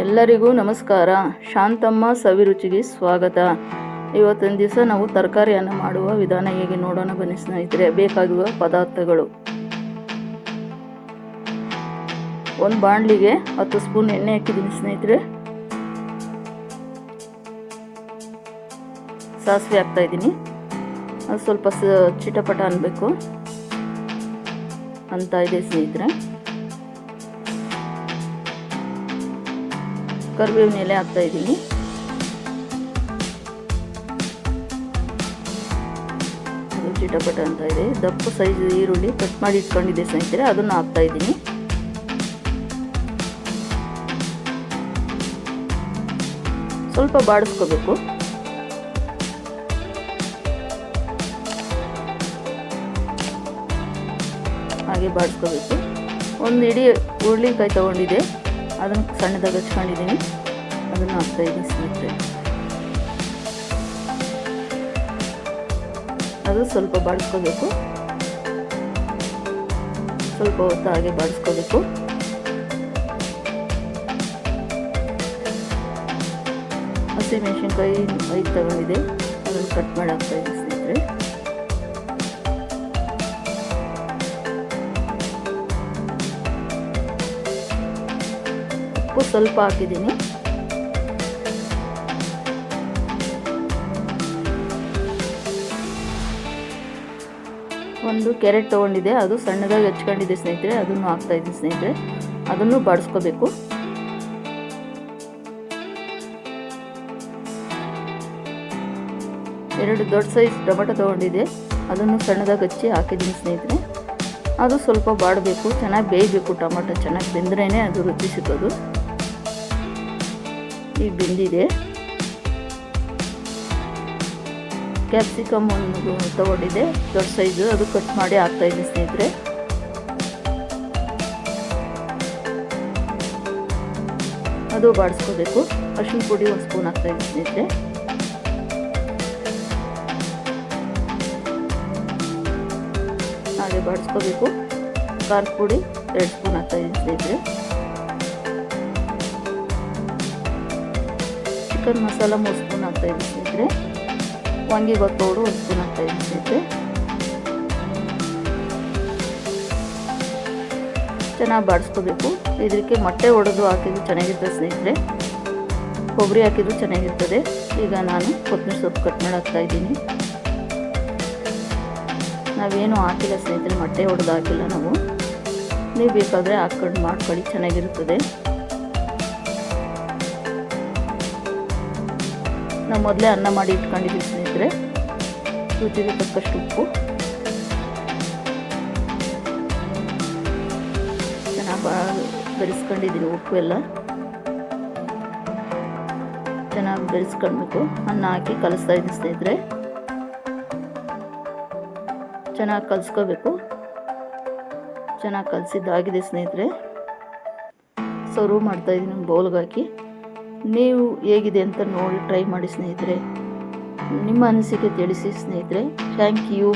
ಎಲ್ಲರಿಗೂ ನಮಸ್ಕಾರ. ಶಾಂತಮ್ಮ ಸವಿರುಚಿಗೆ ಸ್ವಾಗತ. ಇವತ್ತಿನ ದಿವಸ ನಾವು ತರಕಾರಿಯನ್ನು ಮಾಡುವ ವಿಧಾನ ಹೇಗೆ ನೋಡೋಣ ಬನ್ನಿ ಸ್ನೇಹಿತರೆ. ಬೇಕಾಗುವ ಪದಾರ್ಥಗಳು: ಒಂದು ಬಾಣಲಿಗೆ 10 ಸ್ಪೂನ್ ಎಣ್ಣೆ ಹಾಕಿದ್ದೀನಿ ಸ್ನೇಹಿತರೆ. ಸಾಸಿವೆ ಹಾಕ್ತಾ ಇದ್ದೀನಿ. ಅದು ಸ್ವಲ್ಪ ಚಿಟಪಟ ಅನ್ನಬೇಕು ಅಂತ ಇದೆ ಸ್ನೇಹಿತರೆ. ಕರಿಬೇವಿನ ಎಲೆ ಹಾಕ್ತಾ ಇದ್ದೀನಿ. ಅದು ಚಿಟಪಟ ಅಂತ ಇದೆ. ದಪ್ಪ ಸೈಜ್ ಈರುಳ್ಳಿ ಕಟ್ ಮಾಡಿ ಇಟ್ಕೊಂಡಿದ್ದೆ ಸ್ನೇಹಿತರೆ, ಅದನ್ನು ಹಾಕ್ತಾ ಇದ್ದೀನಿ. ಸ್ವಲ್ಪ ಬಾಡಿಸ್ಕೋಬೇಕು. ಹಾಗೆ ಬಾಡಿಸ್ಕೋಬೇಕು. ಒಂದು ಇಡೀ ಹುರುಳಿಕಾಯಿ ತೊಗೊಂಡಿದ್ದೆ, ಅದನ್ನು ಸಣ್ಣದಾಗಿ ಹಚ್ಕೊಂಡಿದ್ದೀನಿ. ಅದನ್ನು ಹಾಕ್ತಾ ಇದ್ದೀನಿ ಸ್ನೇಹಿತರೆ. ಅದು ಸ್ವಲ್ಪ ಬಾಡಿಸ್ಕೋಬೇಕು. ಸ್ವಲ್ಪ ಹೊತ್ತು ಹಾಗೆ ಬಾಡಿಸ್ಕೋಬೇಕು. ಹಸಿಮೆಣಸಿನ್ಕಾಯಿ 5 ತಗೊಂಡಿದೆ, ಅದನ್ನು ಕಟ್ ಮಾಡಿ ಹಾಕ್ತಾ ಇದ್ದೀನಿ ಸ್ನೇಹಿತರೆ. ಉಪ್ಪು ಸ್ವಲ್ಪ ಹಾಕಿದ್ದೀನಿ. ಒಂದು ಕ್ಯಾರೆಟ್ ತೊಗೊಂಡಿದ್ದೆ, ಅದು ಸಣ್ಣದಾಗಿ ಹಚ್ಕೊಂಡಿದ್ದೆ ಸ್ನೇಹಿತರೆ, ಅದನ್ನು ಹಾಕ್ತಾ ಇದ್ದೀನಿ ಸ್ನೇಹಿತರೆ. ಅದನ್ನು ಬಾಡಿಸ್ಕೋಬೇಕು. ಎರಡು ದೊಡ್ಡ ಸೈಜ್ ಟೊಮೆಟೊ ತೊಗೊಂಡಿದ್ದೆ, ಅದನ್ನು ಸಣ್ಣದಾಗಿ ಹಚ್ಚಿ ಹಾಕಿದ್ದೀನಿ ಸ್ನೇಹಿತರೆ. ಅದು ಸ್ವಲ್ಪ ಬಾಡಬೇಕು, ಚೆನ್ನಾಗಿ ಬೇಯಬೇಕು. ಟೊಮೆಟೊ ಚೆನ್ನಾಗಿ ಬೆಂದ್ರೇ ಅದು ರುಚಿ ಸಿಗೋದು. ಈಗ ಬೆಂದಿದೆ. ಕ್ಯಾಪ್ಸಿಕಮ್ ಒಂದು ತೊಗೊಂಡಿದ್ದೆ, ದೊಡ್ಡ ಸೈಜು, ಅದು ಕಟ್ ಮಾಡಿ ಹಾಕ್ತಾ ಇದ್ದೀನಿ ಸ್ನೇಹಿತರೆ. ಅದು ಬಾಡಿಸ್ಕೋಬೇಕು. ಅರಿಶಿನ ಪುಡಿ 1 ಸ್ಪೂನ್ ಹಾಕ್ತಾ ಇದ್ದೀನಿ ಸ್ನೇಹಿತರೆ. ಹಾಗೆ ಬಾಡಿಸ್ಕೋಬೇಕು. ಖಾರದ ಪುಡಿ 2 ಸ್ಪೂನ್ ಹಾಕ್ತಾ ಇದ್ದೀನಿ ಸ್ನೇಹಿತರೆ. ಚಿಕನ್ ಮಸಾಲ 3 ಸ್ಪೂನ್ ಹಾಕ್ತಾ ಇದ್ದೀನಿ ಸ್ನೇಹಿತರೆ. ವಾಂಗಿಬಾತ್ ಪೌಡ್ರು 1 ಸ್ಪೂನ್ ಹಾಕ್ತಾ ಇದ್ದೀನಿ ಸ್ನೇಹಿತರೆ. ಚೆನ್ನಾಗಿ ಬಾಡಿಸ್ಕೋಬೇಕು. ಇದಕ್ಕೆ ಮೊಟ್ಟೆ ಒಡೆದು ಹಾಕಿದ್ರು ಚೆನ್ನಾಗಿರ್ತದೆ ಸ್ನೇಹಿತರೆ, ಕೊಬ್ಬರಿ ಹಾಕಿದ್ರು ಚೆನ್ನಾಗಿರ್ತದೆ. ಈಗ ನಾನು ಕೊತ್ತಂಬರಿ ಸೊಪ್ಪು ಕಟ್ ಮಾಡಿ ಹಾಕ್ತಾ ಇದ್ದೀನಿ. ನಾವೇನು ಹಾಕಿಲ್ಲ ಸ್ನೇಹಿತರೆ, ಮೊಟ್ಟೆ ಒಡೆದು ಹಾಕಿಲ್ಲ ನಾವು. ನೀವು ಬೇಕಾದರೆ ಹಾಕ್ಕೊಂಡು ಮಾಡ್ಕೊಳ್ಳಿ, ಚೆನ್ನಾಗಿರುತ್ತದೆ. ನಾವು ಮೊದಲೇ ಅನ್ನ ಮಾಡಿ ಇಟ್ಕೊಂಡಿದ್ದೀವಿ ಸ್ನೇಹಿತರೆ. ರುಚಿಗೆ ತಕ್ಕಷ್ಟು ಉಪ್ಪು, ಚೆನ್ನಾಗಿ ಬೆರೆಸ್ಕೊಂಡಿದ್ದೀನಿ. ಉಪ್ಪು ಎಲ್ಲ ಚೆನ್ನಾಗಿ ಬೆರೆಸ್ಕೊಳ್ಬೇಕು. ಅನ್ನ ಹಾಕಿ ಕಲಿಸ್ತಾ ಇದ್ದೀನಿ ಸ್ನೇಹಿತರೆ. ಚೆನ್ನಾಗಿ ಕಲಿಸ್ಕೋಬೇಕು. ಚೆನ್ನಾಗಿ ಕಲಿಸಿದ್ದಾಗಿದೆ ಸ್ನೇಹಿತರೆ. ಸರ್ವ್ ಮಾಡ್ತಾಯಿದ್ದೀನಿ ಬೌಲ್ಗೆ ಹಾಕಿ. ನೀವು ಹೇಗಿದೆ ಅಂತ ನೋಡಿ ಟ್ರೈ ಮಾಡಿ ಸ್ನೇಹಿತರೆ. ನಿಮ್ಮ ಅನಿಸಿಕೆ ತಿಳಿಸಿ ಸ್ನೇಹಿತರೆ. Thank you.